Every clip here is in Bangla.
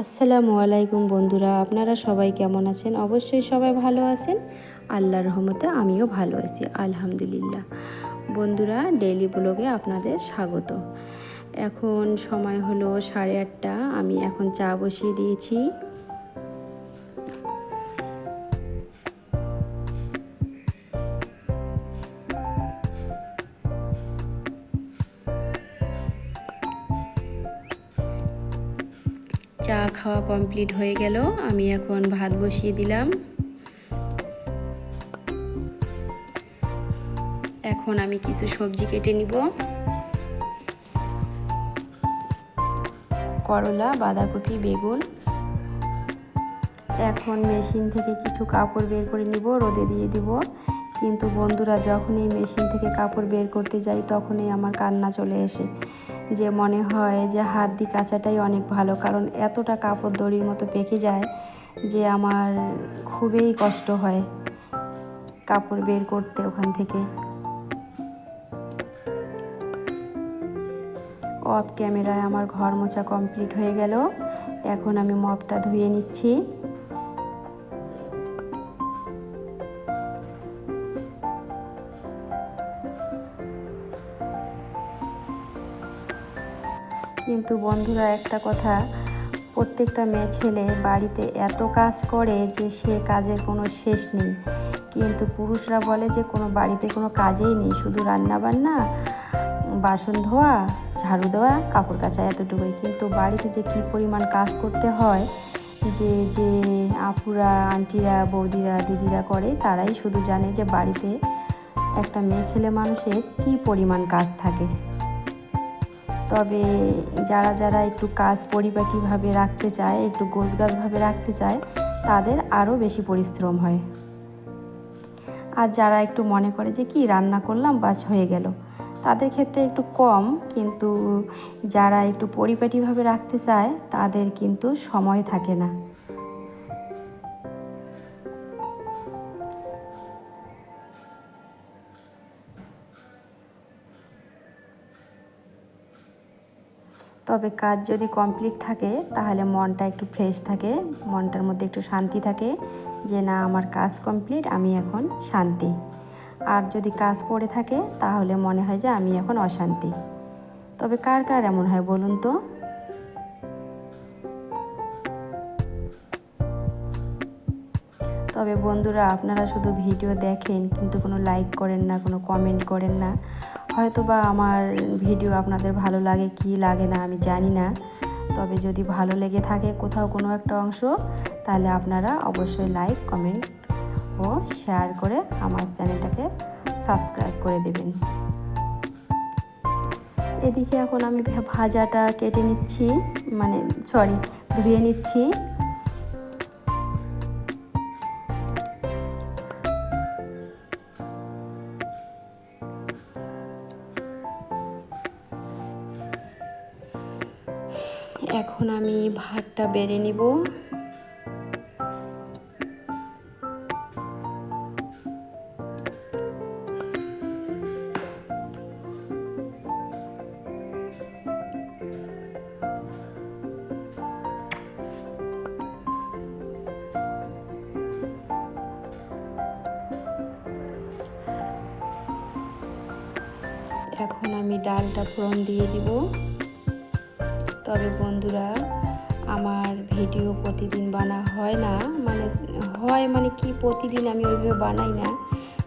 আসসালামু আলাইকুম বন্ধুরা, আপনারা সবাই কেমন আছেন? অবশ্যই সবাই ভালো আছেন। আল্লাহর রহমতে আমিও ভালো আছি, আলহামদুলিল্লাহ। বন্ধুরা, ডেইলি ব্লগে আপনাদের স্বাগত। এখন সময় হলো 8:30। আমি এখন চা বসিয়ে দিয়েছি। চা খাওয়া কমপ্লিট হয়ে গেল। আমি এখন ভাত বসিয়ে দিলাম। এখন আমি কিছু সবজি কেটে নিব। করলা, বাঁধাকপি, বেগুন। এখন মেশিন থেকে কিছু কাপড় বের করে নিব, রোদে দিয়ে দিব। কিন্তু বন্ধুরা, যখনই মেশিন থেকে কাপড় বের করতে যাই তখনই আমার কান্না চলে আসে, যে মনে হয় যে হাত দিয়ে কাচাটাই অনেক ভালো, কারণ এতটা কাপড় দড়ির মতো পেকে যায় যে আমার খুবই কষ্ট হয় কাপড় বের করতে ওখান থেকে। অফ ক্যামেরায় আমার ঘর মোছা কমপ্লিট হয়ে গেল। এখন আমি মপটা ধুয়ে নিচ্ছি। কিন্তু বন্ধুরা, একটা কথা, প্রত্যেকটা মেয়ে ছেলে বাড়িতে এত কাজ করে যে সে কাজের কোনো শেষ নেই। কিন্তু পুরুষরা বলে যে কোনো বাড়িতে কোনো কাজেই নেই, শুধু রান্না বান্না, বাসন ধোয়া, ঝাড়ু দেওয়া, কাপড় কাচা, এতটুকুই। কিন্তু বাড়িতে যে কী পরিমাণ কাজ করতে হয়, যে যে আপুরা, আন্টিরা, বৌদিরা, দিদিরা করে, তারাই শুধু জানে যে বাড়িতে একটা মেয়ে ছেলে মানুষের কী পরিমাণ কাজ থাকে। তবে যারা যারা একটু কাজ পরিপাটিভাবে রাখতে চায়, একটু গোছগাছভাবে রাখতে চায়, তাদের আরও বেশি পরিশ্রম হয়। আর যারা একটু মনে করে যে কি রান্না করলাম বাস হয়ে গেল, তাদের ক্ষেত্রে একটু কম। কিন্তু যারা একটু পরিপাটিভাবে রাখতে চায় তাদের কিন্তু সময় থাকে না। তবে কাজ যদি কমপ্লিট থাকে তাহলে মনটা একটু ফ্রেশ থাকে, মনটার মধ্যে একটু শান্তি থাকে, যে না, আমার কাজ কমপ্লিট, আমি এখন শান্তি। আর যদি কাজ পড়ে থাকে তাহলে মনে হয় যে আমি এখন অশান্তি। তবে কার কার এমন হয় বলুন তো? তবে বন্ধুরা, আপনারা শুধু ভিডিও দেখেন কিন্তু কোনো লাইক করেন না, কোনো কমেন্ট করেন না। হয়তো বা আমার ভিডিও আপনাদের ভালো লাগে কি লাগে না আমি জানি না। তবে যদি ভালো লেগে থাকে কোথাও কোনো একটা অংশ, তাহলে আপনারা অবশ্যই লাইক, কমেন্ট ও শেয়ার করে আমার চ্যানেলটাকে সাবস্ক্রাইব করে দেবেন। এদিকে এখন আমি ভাজাটা কেটে নিচ্ছি, ধুয়ে নিচ্ছি। এখন আমি ভাতটা বেড়ে নিব। এখন আমি ডালটা ফোড়ন দিয়ে দিব। তবে বন্ধুরা, আমার ভিডিও প্রতিদিন বানা হয় না, মানে কি প্রতিদিন আমি ওইভাবে বানাই না,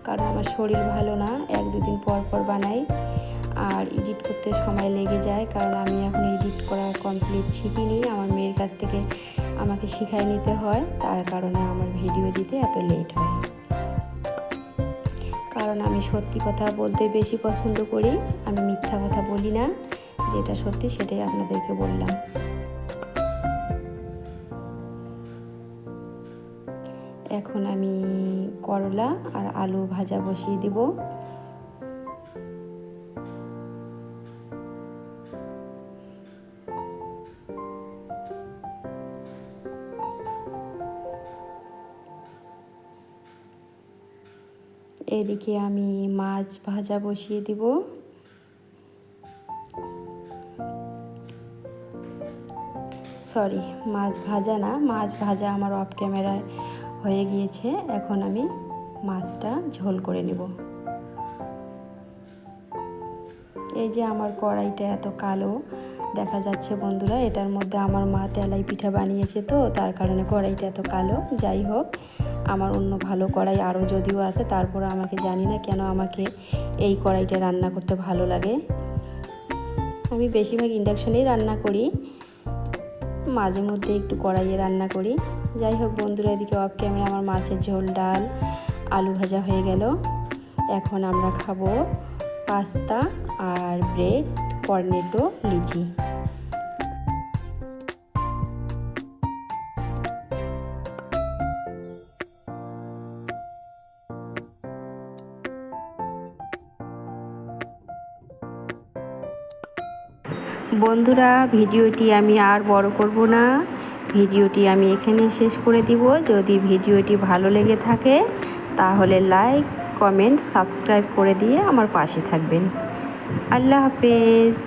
কারণ আমার শরীর ভালো না, 1-2 দিন পর পর বানাই। আর এডিট করতে সময় লেগে যায়, কারণ আমি এখন এডিট করা কমপ্লিট শিখিনি, আমার মেয়ের কাছ থেকে আমাকে শিখাই নিতে হয়। তার কারণে আমার ভিডিও দিতে এত লেট হয়। কারণ আমি সত্যি কথা বলতে বেশি পছন্দ করি, আমি মিথ্যা কথা বলি না। যেটা সত্যি সেটাই আপনাদেরকে বললাম। এখন আমি করলা আর আলু ভাজা বসিয়ে দেব। এদিকে আমি মাছ ভাজা বসিয়ে দিব। সরি, মাছ ভাজা না, মাছ ভাজা আমার অফ ক্যামেরায় হয়ে গিয়েছে। এখন আমি মাছটা ঝোল করে নেব। এই যে আমার কড়াইটা এত কালো দেখা যাচ্ছে বন্ধুরা, এটার মধ্যে আমার মা তেলাই পিঠা বানিয়েছে, তো তার কারণে কড়াইটা এত কালো। যাই হোক, আমার অন্য ভালো কড়াই আরও যদিও আছে, তারপরে আমাকে জানি না কেন আমাকে এই কড়াইটা রান্না করতে ভালো লাগে। আমি বেশিরভাগ ইন্ডাকশানেই রান্না করি, মাঝে মধ্যে একটু কড়াইয়ে রান্না করি। যাই হোক বন্ধুরা, এদিকে অফ ক্যামেরা আমার মাছের ঝোল, ডাল, আলু ভাজা হয়ে গেল। এখন আমরা খাবো পাস্তা আর ব্রেড, কর্নেটো, লিচি। বন্ধুরা, ভিডিওটি আমি আর বড় করব না, ভিডিওটি আমি এখানেই শেষ করে দিব। যদি ভিডিওটি ভালো লেগে থাকে তাহলে লাইক, কমেন্ট, সাবস্ক্রাইব করে দিয়ে আমার পাশে থাকবেন। আল্লাহ হাফেজ।